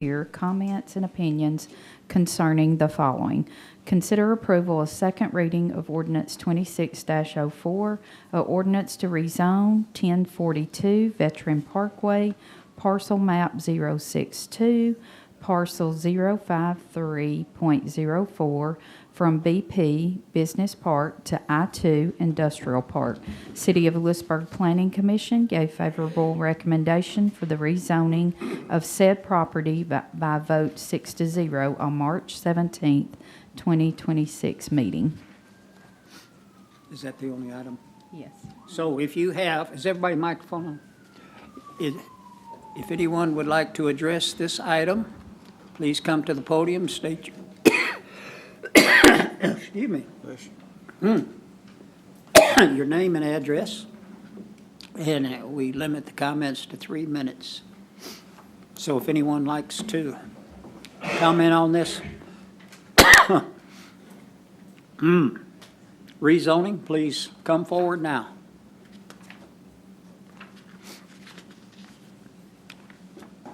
hear comments and opinions concerning the following. Consider approval of second reading of ordinance 26-04, a ordinance to rezone 1042 Veteran Parkway, parcel map 062, parcel 053.04 from BP Business Park to I-2 Industrial Park. City of Lewisburg Planning Commission gave favorable recommendation for the rezoning of said property by vote 6-0 on March 17th, 2026 meeting. Is that the only item? Yes. So if you have, is everybody microphone on? If anyone would like to address this item, please come to the podium, state your, excuse me, your name and address, and we limit the comments to 3 minutes. So if anyone likes to comment on this, rezoning, please come forward now.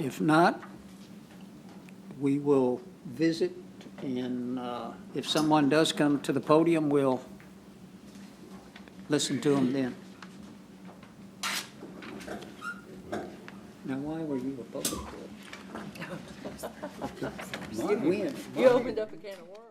If not, we will visit, and if someone does come to the podium, we'll listen to them then. Now, why were you opposed to it? My win. You opened up a can of worms.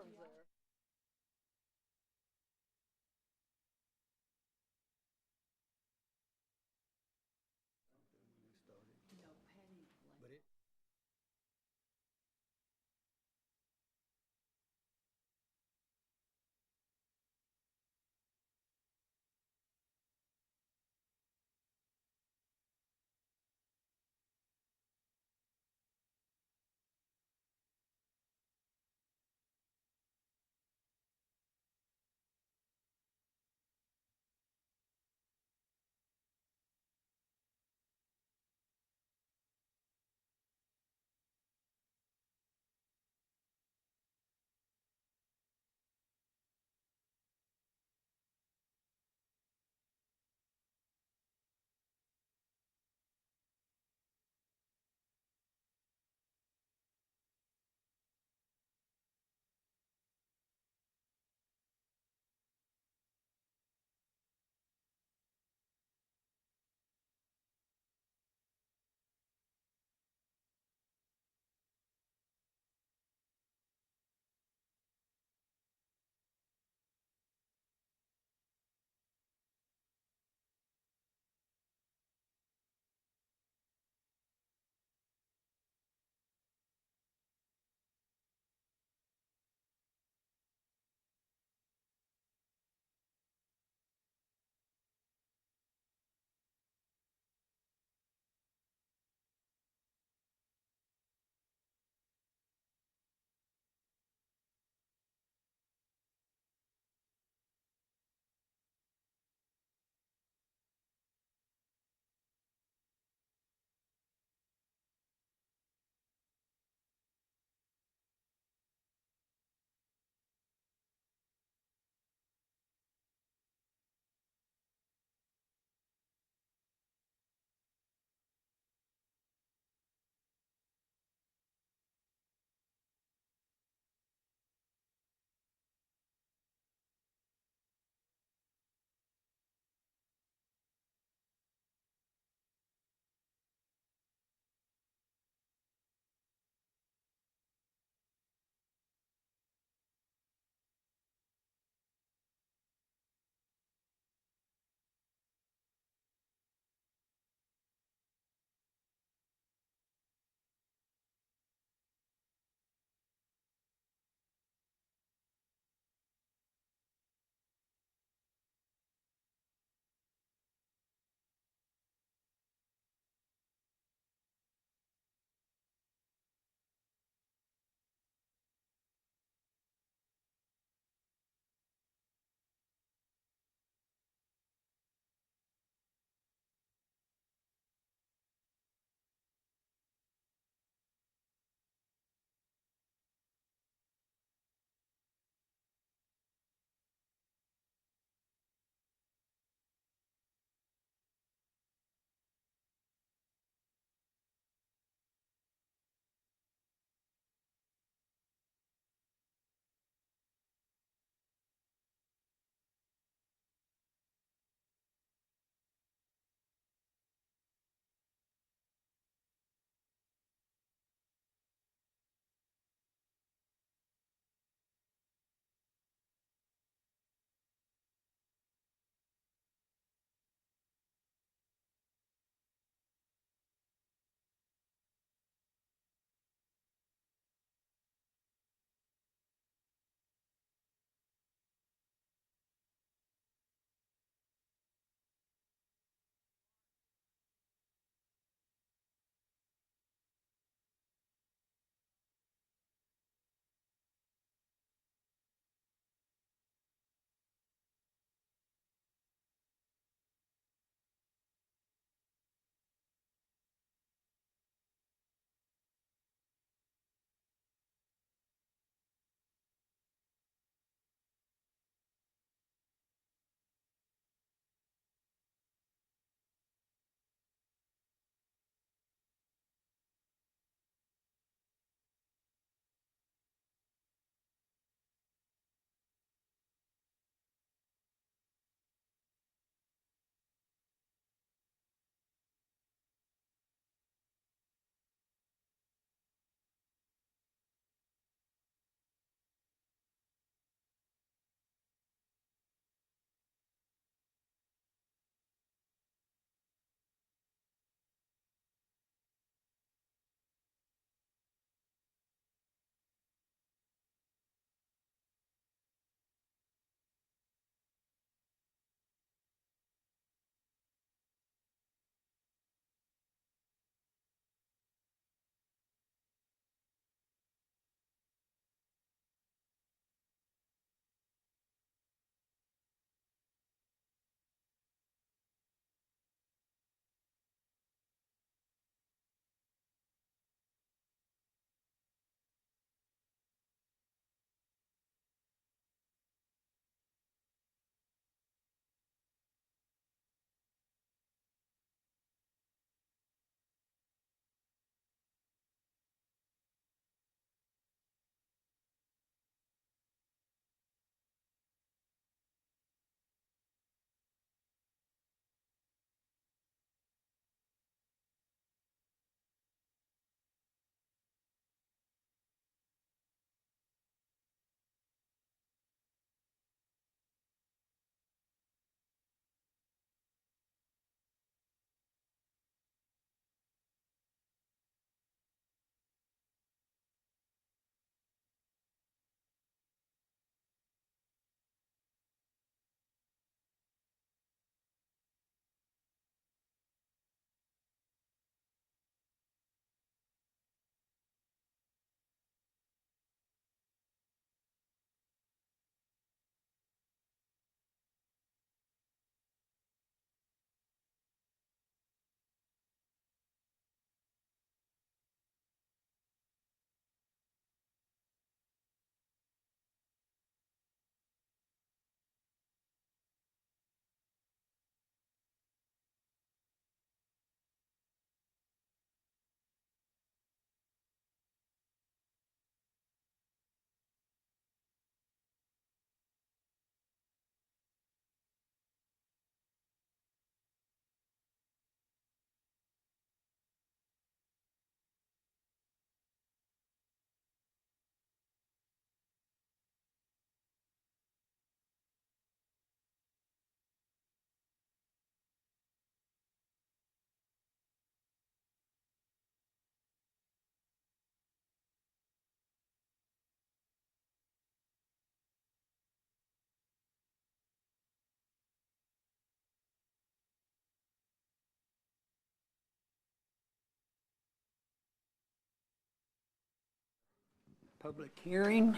public hearing,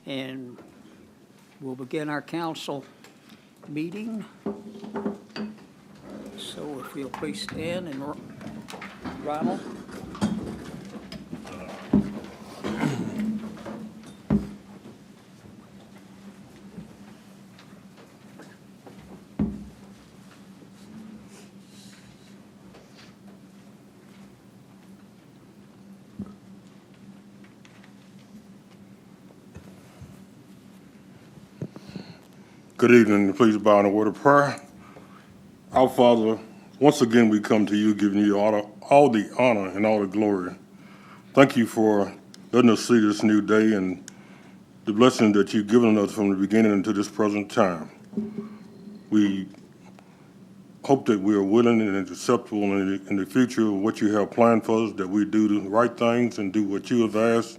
and we'll begin our council meeting. So if you'll please stand, and Ronald. Good evening. Please bow in a word of prayer. Our Father, once again we come to you giving you all the honor and all the glory. Thank you for letting us see this new day and the blessing that you've given us from the beginning until this present time. We hope that we are willing and acceptable in the future of what you have planned for us, that we do the right things and do what you have asked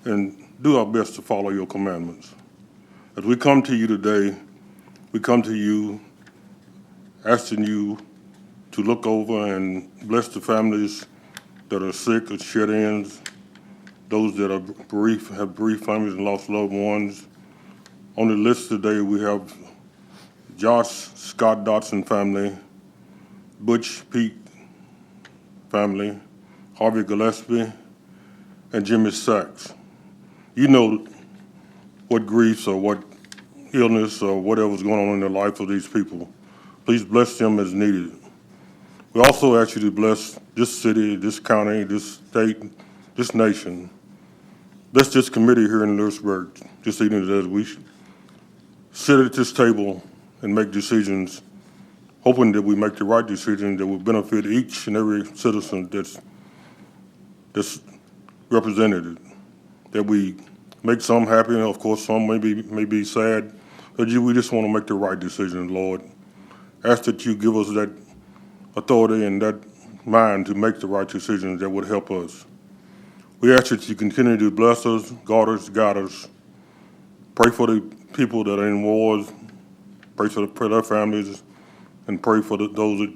and do our best to follow your commandments. As we come to you today, we come to you asking you to look over and bless the families that are sick or shut-ins, those that are have bereaved families and lost loved ones. On the list today, we have Josh Scott Dotson family, Butch Pete family, Harvey Gillespie, and Jimmy Sachs. You know what griefs or what illness or whatever's going on in the life of these people. Please bless them as needed. We also ask you to bless this city, this county, this state, this nation. Bless this committee here in Lewisburg this evening as we sit at this table and make decisions, hoping that we make the right decision that will benefit each and every citizen that's represented, that we make some happy, and of course some may be sad, but we just want to make the right decision, Lord. Ask that you give us that authority and that mind to make the right decisions that would help us. We ask that you continue to bless us, guard us. Pray for the people that are in wars, pray for their families, and pray for those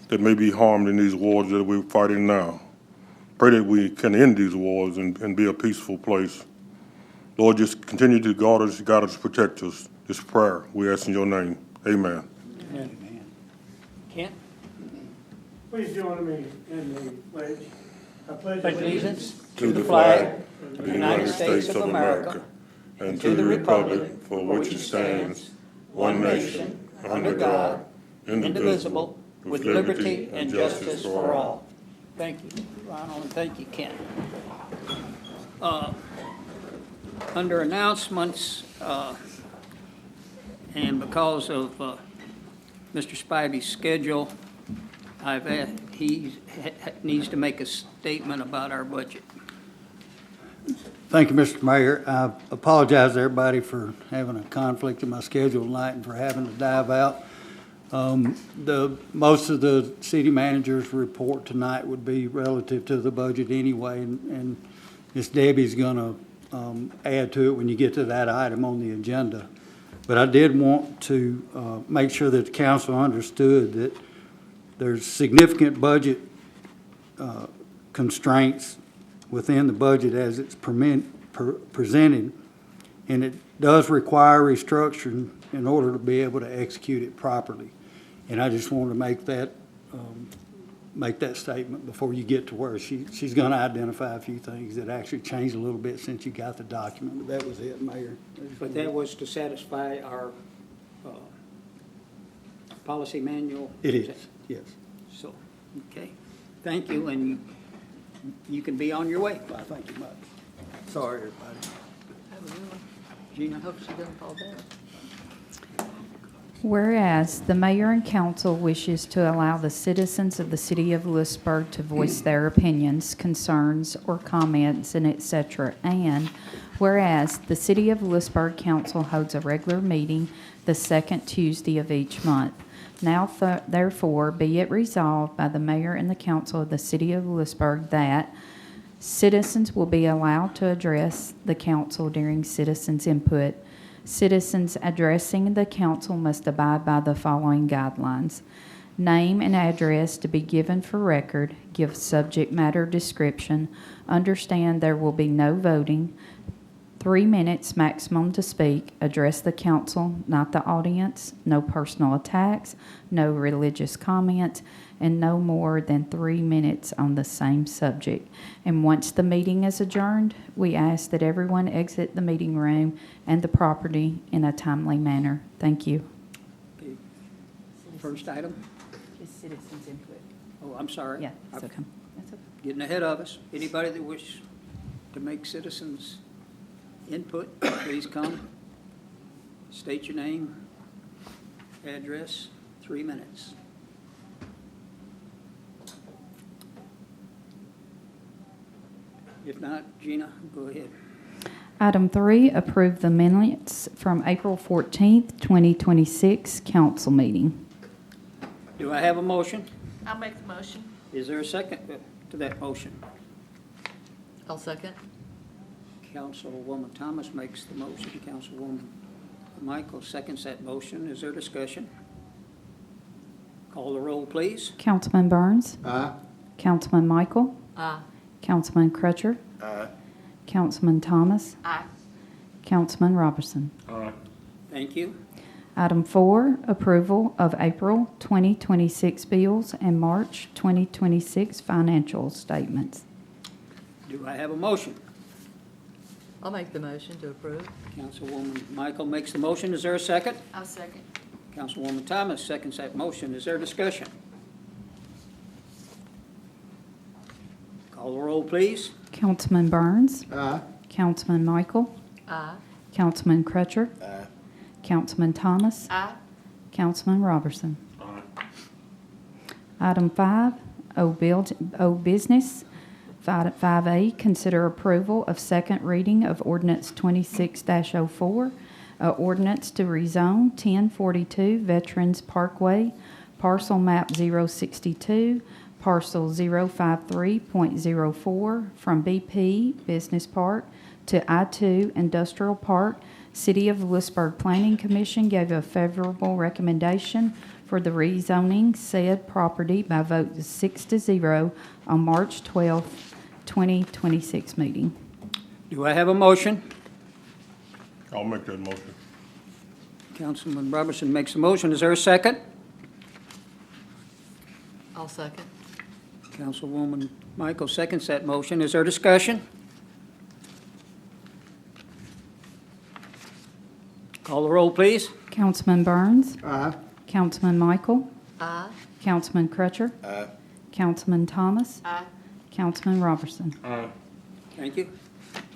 that may be harmed in these wars that we're fighting now. Pray that we can end these wars and be a peaceful place. Lord, just continue to guard us, protect us. This prayer we ask in your name. Amen. Amen. Kent? Please join me in the pledge. I pledge Allegiance to the flag of the United States of America and to the republic for which it stands, one nation, under God, indivisible, with liberty and justice for all. Thank you, Ronald, and thank you, Kent. Under announcements, and because of Mr. Spivey's schedule, he needs to make a statement about our budget. Thank you, Mr. Mayor. I apologize to everybody for having a conflict in my schedule tonight and for having to dive out. Most of the city manager's report tonight would be relative to the budget anyway, and Ms. Debbie's going to add to it when you get to that item on the agenda. But I did want to make sure that the council understood that there's significant budget constraints within the budget as it's presented, and it does require restructuring in order to be able to execute it properly. And I just wanted to make that statement before you get to where she's going to identify a few things that actually changed a little bit since you got the document. But that was it, Mayor. But that was to satisfy our policy manual? It is, yes. So, okay. Thank you, and you can be on your way. Well, thank you much. Sorry, everybody. Gina? I hope she doesn't fall down. Whereas the mayor and council wishes to allow the citizens of the city of Lewisburg to voice their opinions, concerns, or comments, and etc. And whereas the city of Lewisburg council holds a regular meeting the second Tuesday of each month. Now therefore be it resolved by the mayor and the council of the city of Lewisburg that citizens will be allowed to address the council during citizens' input. Citizens addressing the council must abide by the following guidelines. Name and address to be given for record. Give subject matter description. Understand there will be no voting. 3 minutes maximum to speak. Address the council, not the audience. No personal attacks, no religious comments, and no more than 3 minutes on the same subject. And once the meeting is adjourned, we ask that everyone exit the meeting room and the property in a timely manner. Thank you. Okay. First item? Just citizens input. Oh, I'm sorry. Yeah, that's okay. That's okay. Getting ahead of us. Anybody that wish to make citizens input, please come. State your name, address, 3 minutes. If not, Gina, go ahead. Item 3, approve the minutes from April 14th, 2026 council meeting. Do I have a motion? I'll make the motion. Is there a second to that motion? I'll second. Councilwoman Thomas makes the motion. Councilwoman Michael seconds that motion. Is there discussion? Call the roll, please. Councilman Burns? Aye. Councilman Michael? Aye. Councilman Crutcher? Aye. Councilman Thomas? Aye. Councilman Robertson? Thank you. Item 4, approval of April 2026 bills and March 2026 financial statements. Do I have a motion? I'll make the motion to approve. Councilwoman Michael makes the motion. Is there a second? I'll second. Councilwoman Thomas seconds that motion. Is there discussion? Call the roll, please. Councilman Burns? Aye. Councilman Michael? Aye. Councilman Crutcher? Aye. Councilman Thomas? Aye. Councilman Robertson? Item 5, old business. 5A, consider approval of second reading of ordinance 26-04, ordinance to rezone 1042 Veterans Parkway, parcel map 062, parcel 053.04 from BP Business Park to I-2 Industrial Park. City of Lewisburg Planning Commission gave a favorable recommendation for the rezoning said property by vote 6-0 on March 12th, 2026 meeting. Do I have a motion? I'll make that motion. Councilman Robertson makes a motion. Is there a second? I'll second. Councilwoman Michael seconds that motion. Is there discussion? Call the roll, please. Councilman Burns? Aye. Councilman Michael? Aye. Councilman Crutcher? Aye. Councilman Thomas? Aye. Councilman Robertson? Thank you.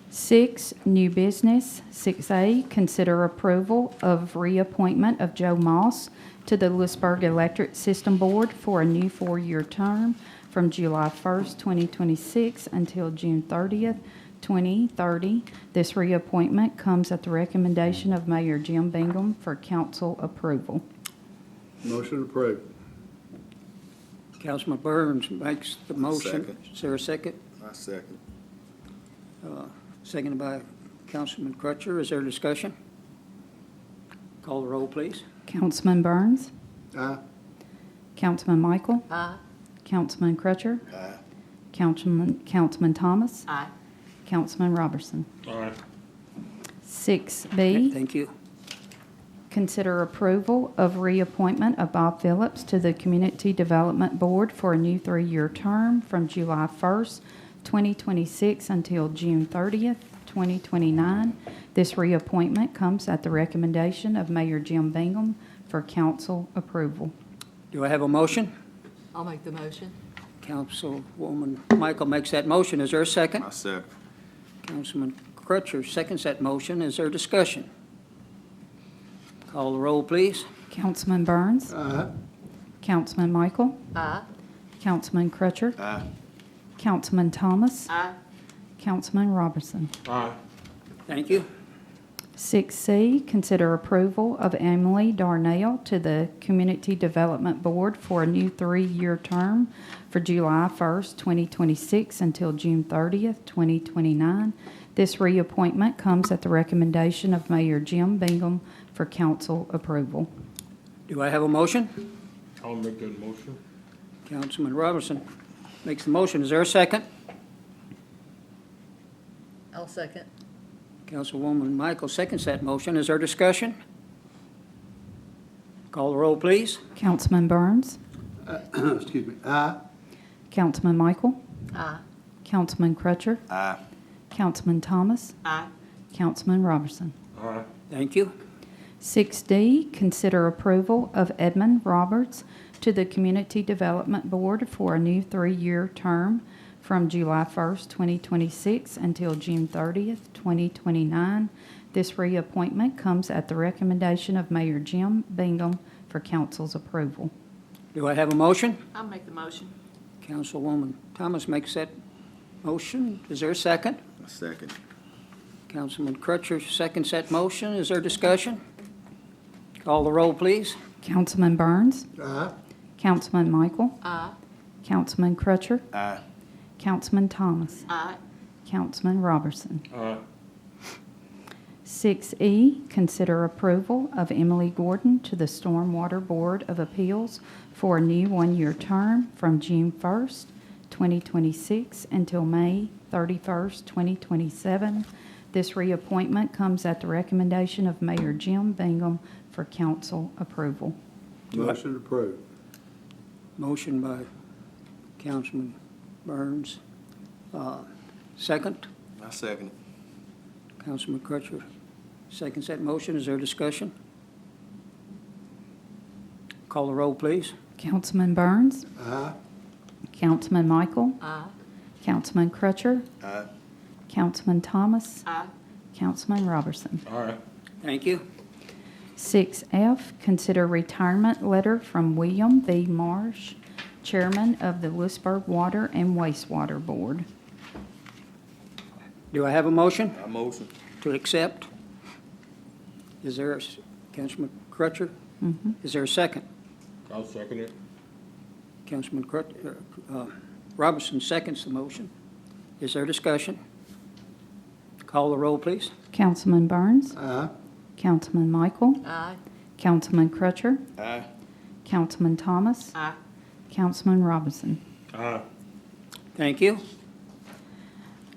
6, new business. 6A, consider approval of reappointment of Joe Moss to the Lewisburg Electric System Board for a new 4-year term from July 1st, 2026 until June 30th, 2030. This reappointment comes at the recommendation of Mayor Jim Bingham for council approval. Motion approved. Councilman Burns makes the motion. Second. Is there a second? I second. Seconded by Councilman Crutcher. Is there discussion? Call the roll, please. Councilman Burns? Aye. Councilman Michael? Aye. Councilman Crutcher? Aye. Councilman Thomas? Aye. Councilman Robertson? Aye. 6B, Thank you. consider approval of reappointment of Bob Phillips to the Community Development Board for a new 3-year term from July 1st, 2026 until June 30th, 2029. This reappointment comes at the recommendation of Mayor Jim Bingham for council approval. Do I have a motion? I'll make the motion. Councilwoman Michael makes that motion. Is there a second? I second. Councilman Crutcher seconds that motion. Is there discussion? Call the roll, please. Councilman Burns? Aye. Councilman Michael? Aye. Councilman Crutcher? Aye. Councilman Thomas? Aye. Councilman Robertson? Aye. Thank you. 6C, consider approval of Emily Darnell to the Community Development Board for a new 3-year term for July 1st, 2026 until June 30th, 2029. This reappointment comes at the recommendation of Mayor Jim Bingham for council approval. Do I have a motion? I'll make that motion. Councilman Robinson makes the motion. Is there a second? I'll second. Councilwoman Michael seconds that motion. Is there discussion? Call the roll, please. Councilman Burns, Excuse me. Aye. Councilman Michael, Aye. Councilman Crutcher, Aye. Councilman Thomas, Aye. Councilman Robertson. Aye. Thank you. 6D, consider approval of Edmund Roberts to the Community Development Board for a new 3-year term from July 1st, 2026 until June 30th, 2029. This reappointment comes at the recommendation of Mayor Jim Bingham for council's approval. Do I have a motion? I'll make the motion. Councilwoman Thomas makes that motion. Is there a second? A second. Councilman Crutcher seconds that motion. Is there discussion? Call the roll, please. Councilman Burns, Aye. Councilman Michael, Aye. Councilman Crutcher, Aye. Councilman Thomas, Aye. Councilman Robertson. Aye. 6E, consider approval of Emily Gordon to the Stormwater Board of Appeals for a new 1-year term from June 1st, 2026 until May 31st, 2027. This reappointment comes at the recommendation of Mayor Jim Bingham for council approval. Motion approved. Motion by Councilman Burns. Second, I second it. Councilman Crutcher seconds that motion. Is there discussion? Call the roll, please. Councilman Burns, Aye. Councilman Michael, Aye. Councilman Crutcher, Aye. Councilman Thomas, Aye. Councilman Robertson. Aye. Thank you. 6F, consider retirement letter from William V. Marsh, Chairman of the Lewisburg Water and Wastewater Board. Do I have a motion I motion. to accept? Is there, Councilman Crutcher? Is there a second? I'll second it. Councilman Robertson seconds the motion. Is there discussion? Call the roll, please. Councilman Burns, Aye. Councilman Michael, Aye. Councilman Crutcher, Aye. Councilman Thomas, Aye. Councilman Robinson. Aye. Thank you.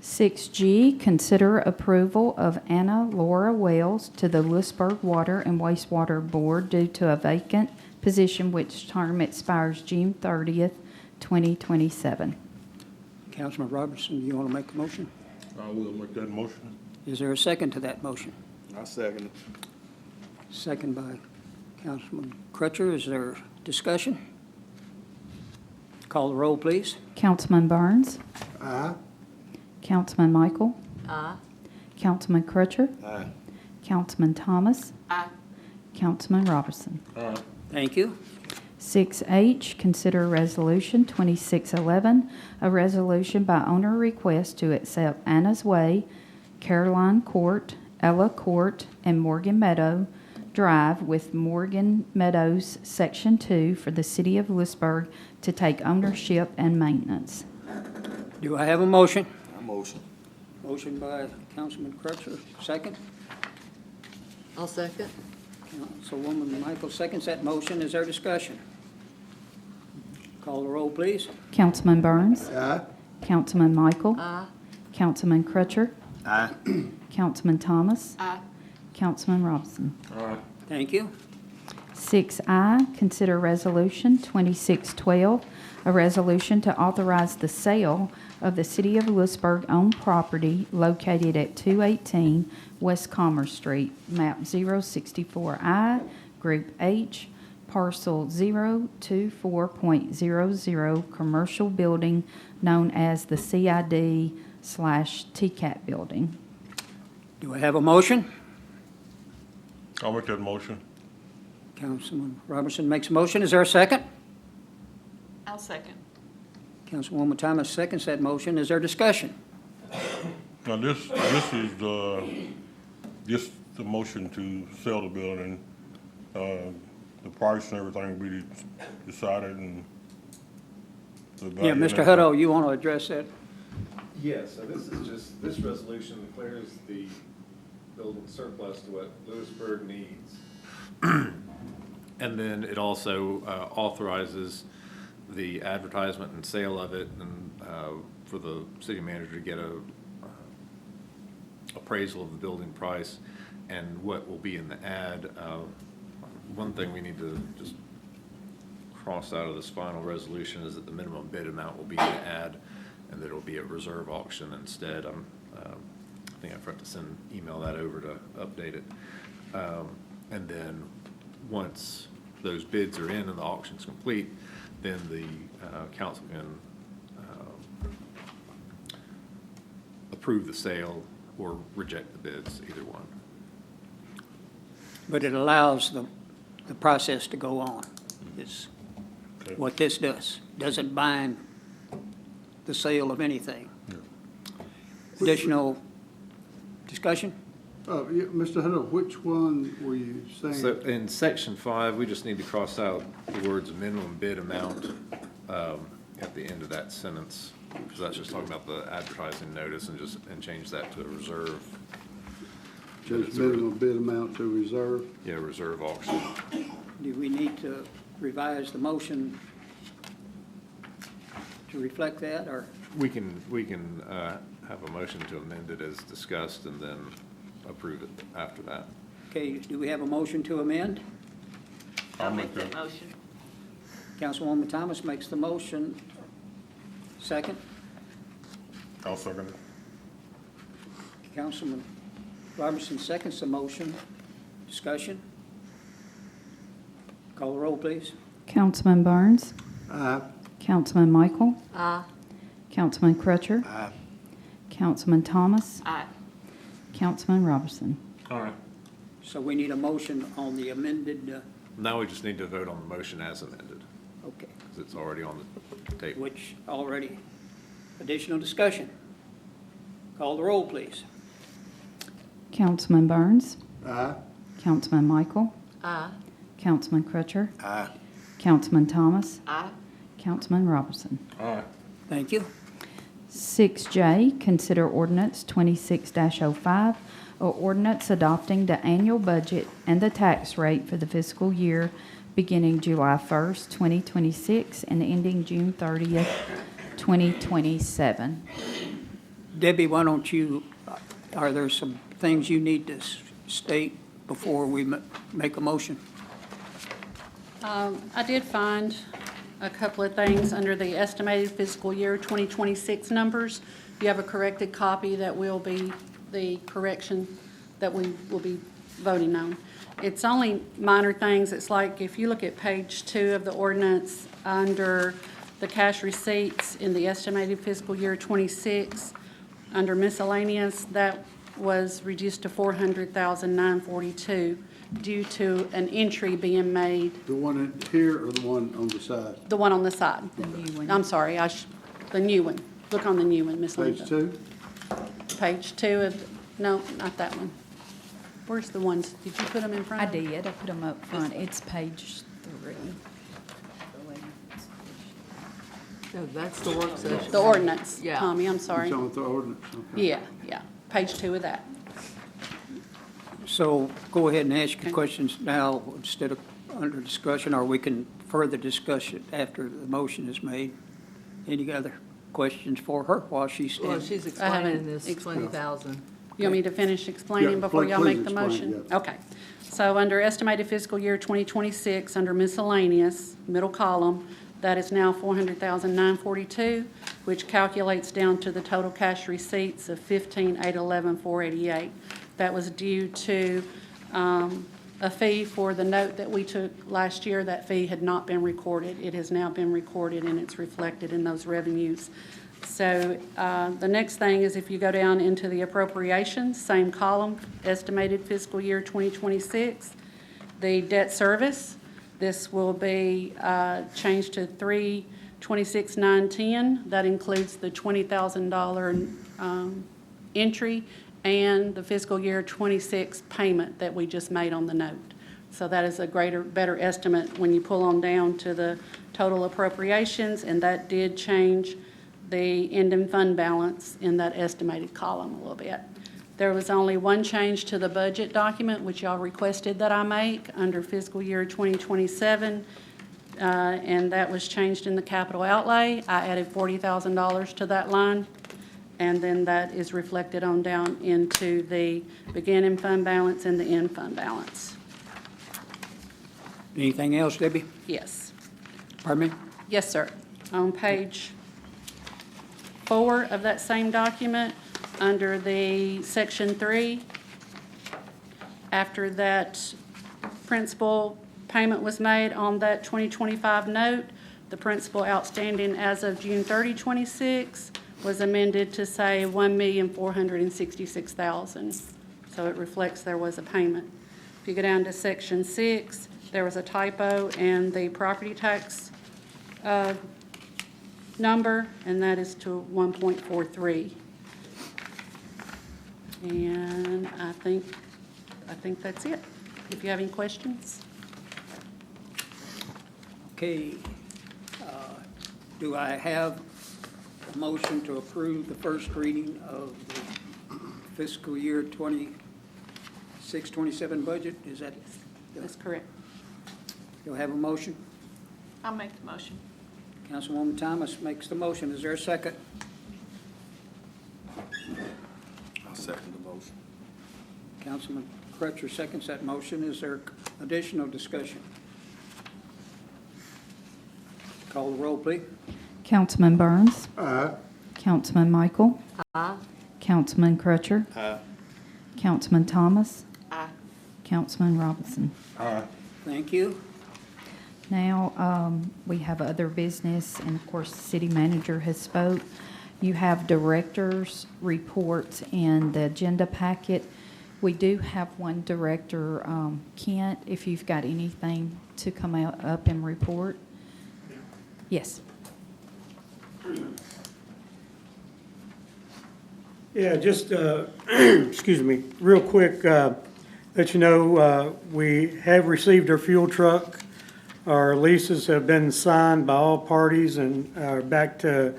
6G, consider approval of Anna Laura Wells to the Lewisburg Water and Wastewater Board due to a vacant position which term expires June 30th, 2027. Councilman Robertson, you want to make a motion? I will make that motion. Is there a second to that motion? I second it. Second by Councilman Crutcher. Is there discussion? Call the roll, please. Councilman Burns, Aye. Councilman Michael, Aye. Councilman Crutcher, Aye. Councilman Thomas, Aye. Councilman Robertson. Aye. Thank you. 6H, consider Resolution 2611, a resolution by owner request to accept Anna's Way, Caroline Court, Ella Court, and Morgan Meadow Drive with Morgan Meadows Section 2 for the City of Lewisburg to take ownership and maintenance. Do I have a motion? I motion. Motion by Councilman Crutcher. Second. I'll second. Councilwoman Michael seconds that motion. Is there discussion? Call the roll, please. Councilman Burns, Aye. Councilman Michael, Aye. Councilman Crutcher, Aye. Councilman Thomas, Aye. Councilman Robinson. Aye. Thank you. 6I, consider Resolution 2612, a resolution to authorize the sale of the City of Lewisburg-owned property located at 218 West Commerce Street, map 064I, Group H, parcel 024.00, commercial building known as the CID/TCAT building. Do I have a motion? I'll make that motion. Councilman Robertson makes a motion. Is there a second? I'll second. Councilwoman Thomas seconds that motion. Is there discussion? Now, this is just the motion to sell the building. The price and everything will be decided and. the value Yeah, and Mr. everything. Hutto, you want to address that? Yes, so this is just, this resolution declares the building surplus to what Lewisburg needs. And then it also authorizes the advertisement and sale of it, and for the city manager to get a appraisal of the building price and what will be in the ad. One thing we need to just cross out of this final resolution is that the minimum bid amount will be in the ad, and that it'll be a reserve auction instead. I think I forgot to email that over to update it. And then once those bids are in and the auction's complete, then the council can approve the sale or reject the bids, either one. But it allows the process to go on, is Okay. what this does. Doesn't bind the sale of anything. Additional discussion? Yeah, Mr. Hunter, which one were you So saying? in section 5, we just need to cross out the words minimum bid amount at the end of that sentence, because that's just talking about the advertising notice, and change that to a reserve. Change minimum bid amount to reserve? Yeah, reserve auction. Do we need to revise the motion to reflect that, or? We can have a motion to amend it as discussed and then approve it after that. Okay, do we have a motion to amend? I'll make that motion. Councilwoman Thomas makes the motion. Second. I'll second it. Councilman Robertson seconds the motion. Discussion? Call the roll, please. Councilman Burns, Aye. Councilman Michael, Aye. Councilman Crutcher, Aye. Councilman Thomas, Aye. Councilman Robertson. All right. So we need a motion on the amended, Now we just need to vote on the motion as amended, okay, because it's already on the table. which already, additional discussion. Call the roll, please. Councilman Burns, Aye. Councilman Michael, Aye. Councilman Crutcher, Aye. Councilman Thomas, Aye. Councilman Robertson. All right. Thank you. 6J, consider ordinance 26-05, a ordinance adopting the annual budget and the tax rate for the fiscal year beginning July 1st, 2026, and ending June 30th, 2027. Debbie, why don't you, are there some things you need to state before we make a motion? I did find a couple of things under the estimated fiscal year 2026 numbers. You have a corrected copy that will be the correction that we will be voting on. It's only minor things. It's like if you look at page 2 of the ordinance under the cash receipts in the estimated fiscal year 26, under miscellaneous, that was reduced to $400,942 due to an entry being made, The one in here or the one on the side? the one on the side. The new one. I'm sorry, the new one. Look on the new one, Miss Linda. Page 2? Page 2 of, no, not that one. Where's the ones, did you put them in front? I did, I put them up front. It's page 3. No, that's the work session. The ordinance, Yeah. Tommy, I'm sorry. It's on the ordinance, okay. Yeah, page 2 of that. So go ahead and ask Okay. your questions now instead of under discussion, or we can further discuss it after the motion is made. Any other questions for her while she's Well, standing? she's I haven't explaining this explained. 20,000. You want me to finish explaining Yeah, before y'all please make the explain, motion? yeah. Okay. So under estimated fiscal year 2026, under miscellaneous, middle column, that is now $400,942, which calculates down to the total cash receipts of $15,811,488. That was due to a fee for the note that we took last year. That fee had not been recorded. It has now been recorded, and it's reflected in those revenues. So the next thing is if you go down into the appropriations, same column, estimated fiscal year 2026, the debt service, this will be changed to $326,910. That includes the $20,000 entry and the fiscal year 26 payment that we just made on the note. So that is a better estimate when you pull on down to the total appropriations, and that did change the ending fund balance in that estimated column a little bit. There was only one change to the budget document, which y'all requested that I make under fiscal year 2027, and that was changed in the capital outlay. I added $40,000 to that line, and then that is reflected on down into the beginning fund balance and the end fund balance. Anything else, Debbie? Yes. Pardon me? Yes, sir. On page 4 of that same document, under the section 3, after that principal payment was made on that 2025 note, the principal outstanding as of June 30, 26 was amended to say $1,466,000. So it reflects there was a payment. If you go down to section 6, there was a typo in the property tax number, and that is to 1.43. And I think that's it. If you have any questions? Okay. Do I have a motion to approve the first reading of the fiscal year 26-27 budget? Is that? That's correct. You'll have a motion? I'll make the motion. Councilwoman Thomas makes the motion. Is there a second? I'll second the motion. Councilman Crutcher seconds that motion. Is there additional discussion? Call the roll, please. Councilman Burns. Aye. Councilman Michael. Aye. Councilman Crutcher. Aye. Councilman Thomas. Aye. Councilman Robinson. Aye. Thank you. Now, we have other business, and of course, the city manager has spoke. You have directors' reports in the agenda packet. We do have one director, Kent, if you've got anything to come up and report. Yes. Yeah, just, excuse me, real quick, let you know, we have received our fuel truck. Our leases have been signed by all parties and are back to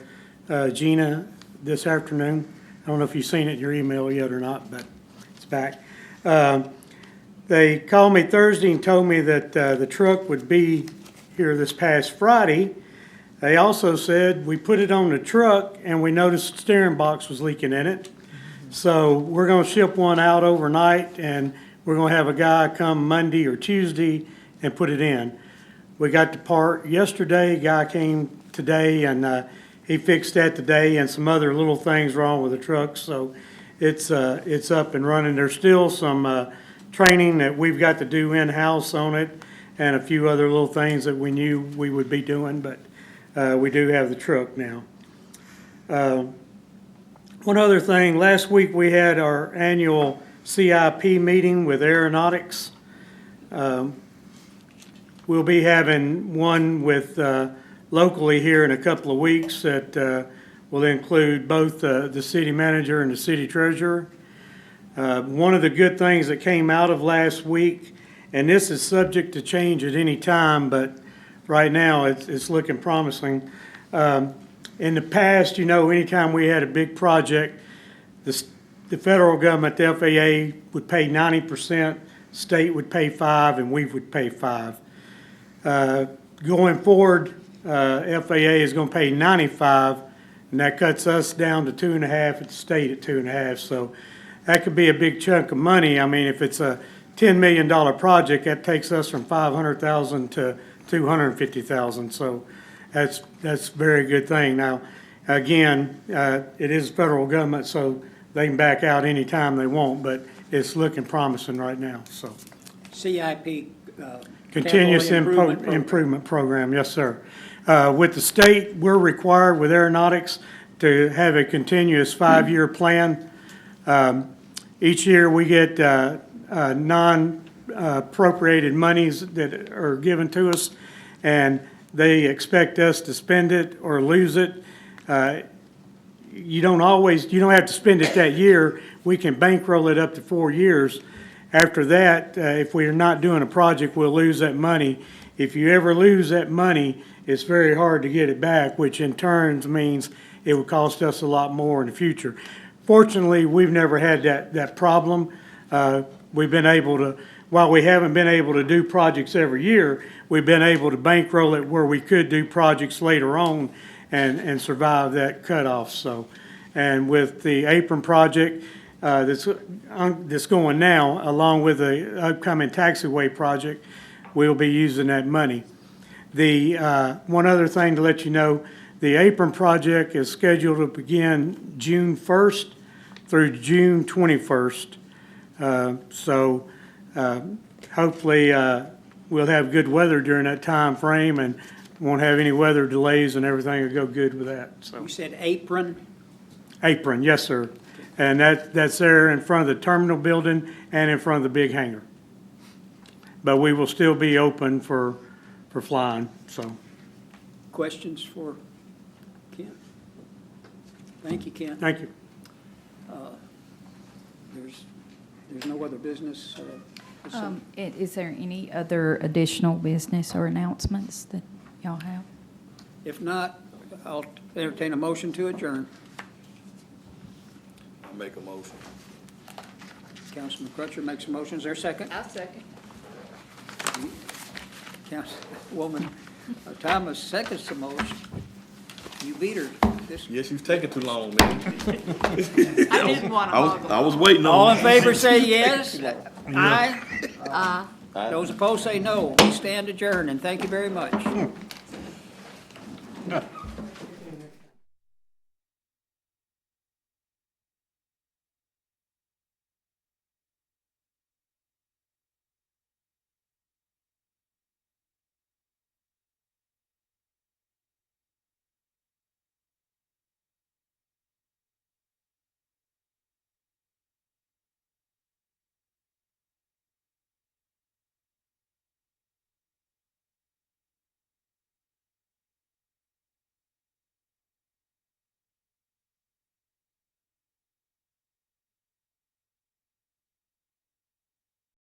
Gina this afternoon. I don't know if you've seen it in your email yet or not, but it's back. They called me Thursday and told me that the truck would be here this past Friday. They also said we put it on the truck and we noticed the steering box was leaking in it. So we're going to ship one out overnight, and we're going to have a guy come Monday or Tuesday and put it in. We got the part yesterday, guy came today, and he fixed that today and some other little things wrong with the truck. So it's up and running. There's still some training that we've got to do in-house on it and a few other little things that we knew we would be doing, but we do have the truck now. One other thing, last week we had our annual CIP meeting with aeronautics. We'll be having one with locally here in a couple of weeks that will include both the city manager and the city treasurer. One of the good things that came out of last week, and this is subject to change at any time, but right now it's looking promising. In the past, you know, anytime we had a big project, the federal government, the FAA, would pay 90%, state would pay 5%, and we would pay 5%. Going forward, FAA is going to pay 95%, and that cuts us down to 2.5%, at the state at 2.5%. So that could be a big chunk of money. I mean, if it's a $10 million project, that takes us from $500,000 to $250,000. So that's a very good thing. Now, again, it is federal government, so they can back out anytime they want, but it's looking promising right now. So CIP. continuous Capital Improvement improvement program, yes, sir. With the state, we're required with aeronautics to have a continuous 5-year plan. Each year we get non-appropriated monies that are given to us, and they expect us to spend it or lose it. You don't have to spend it that year. We can bankroll it up to 4 years. After that, if we're not doing a project, we'll lose that money. If you ever lose that money, it's very hard to get it back, which in turn means it would cost us a lot more in the future. Fortunately, we've never had that problem. We've been able to, while we haven't been able to do projects every year, we've been able to bankroll it where we could do projects later on and survive that cutoff, so. And with the apron project that's going now, along with the upcoming taxiway project, we'll be using that money. The, one other thing to let you know, the apron project is scheduled to begin June 1st through June 21st. So hopefully we'll have good weather during that time frame and won't have any weather delays, and everything will go good with that, so. You said apron? Apron, yes, sir. And that's there in front of the terminal building and in front of the big hangar. But we will still be open for flying, so. Questions for Kent? Thank you, Kent. Thank you. There's no other business. Is there any other additional business or announcements that y'all have? If not, I'll entertain a motion to adjourn. I'll make a motion. Councilman Crutcher makes a motion. Is there a second? I'll second. Councilwoman Thomas seconds the motion. You beat her. Yes, you've taken too long, man. I didn't want to hog I was waiting on All you. in favor say yes. Aye. Those opposed say no. We stand adjourned, and thank you very much.